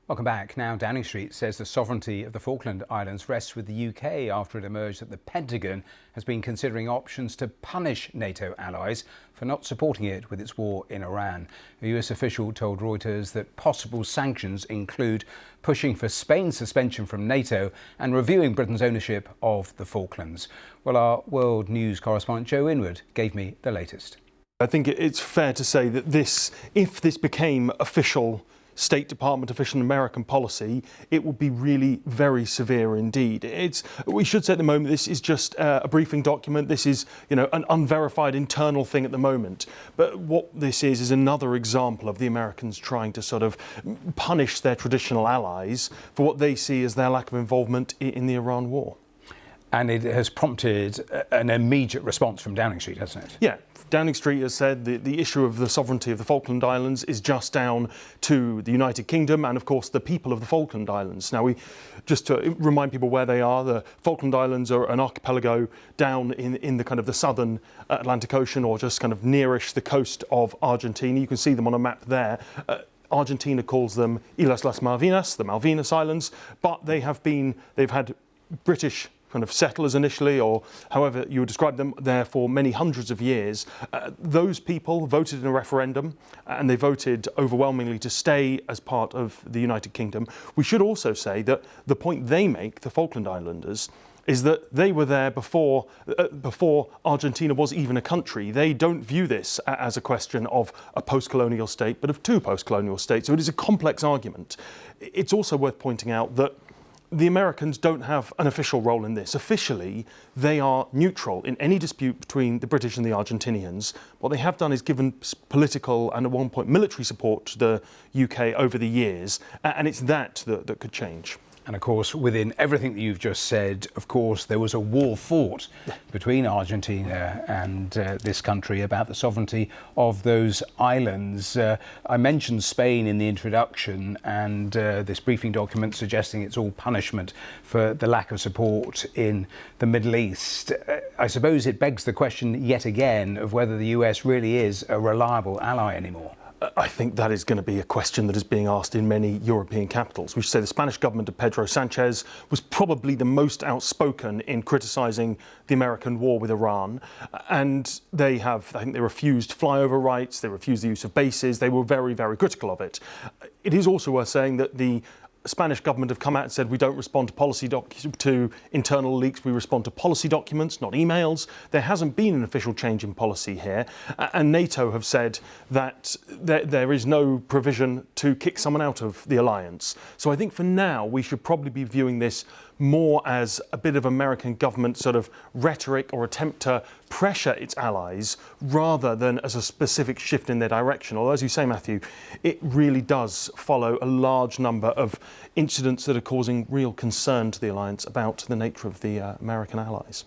Welcome back. Now, Downing Street says the sovereignty of the Falkland Islands rests with the UK after it emerged that the Pentagon has been considering options to punish NATO allies for not supporting it with its war in Iran. A US official told Reuters that possible sanctions include pushing for Spain's suspension from NATO and reviewing Britain's ownership of the Falklands. Well, our world news correspondent Joe Inwood gave me the latest. I think it's fair to say that if this became official State Department official American policy, it would be really very severe indeed. We should say at the moment this is just a briefing document. This is, an unverified internal thing at the moment. But what this is another example of the Americans trying to sort of punish their traditional allies for what they see as their lack of involvement in the Iran war. And it has prompted an immediate response from Downing Street, hasn't it? Yeah. Downing Street has said the issue of the sovereignty of the Falkland Islands is just down to the United Kingdom and, of course, the people of the Falkland Islands. Now, just to remind people where they are, the Falkland Islands are an archipelago down in the kind of the southern Atlantic Ocean, or just kind of nearish the coast of Argentina. You can see them on a map there. Argentina calls them Islas las Malvinas, the Malvinas Islands, but they've had British kind of settlers initially, or however you would describe them, there for many hundreds of years. Those people voted in a referendum and they voted overwhelmingly to stay as part of the United Kingdom. We should also say that the point they make, the Falkland Islanders, is that they were there before Argentina was even a country. They don't view this as a question of a post-colonial state, but of two post-colonial states. So it is a complex argument. It's also worth pointing out that the Americans don't have an official role in this. Officially, they are neutral in any dispute between the British and the Argentinians. What they have done is given political and at one point military support to the UK over the years, and it's that could change. And of course, within everything that you've just said, of course, there was a war fought between Argentina and this country about the sovereignty of those islands. I mentioned Spain in the introduction, and this briefing document suggesting it's all punishment for the lack of support in the Middle East. I suppose it begs the question yet again of whether the US really is a reliable ally anymore. I think that is going to be a question that is being asked in many European capitals. We should say the Spanish government of Pedro Sanchez was probably the most outspoken in criticising the American war with Iran. And I think they refused flyover rights, they refused the use of bases, they were very, very critical of it. It is also worth saying that the Spanish government have come out and said we don't respond to internal leaks, we respond to policy documents, not emails. There hasn't been an official change in policy here, and NATO have said that there is no provision to kick someone out of the alliance. So I think for now we should probably be viewing this more as a bit of American government sort of rhetoric or attempt to pressure its allies rather than as a specific shift in their direction. Although, as you say, Matthew, it really does follow a large number of incidents that are causing real concern to the alliance about the nature of the American allies.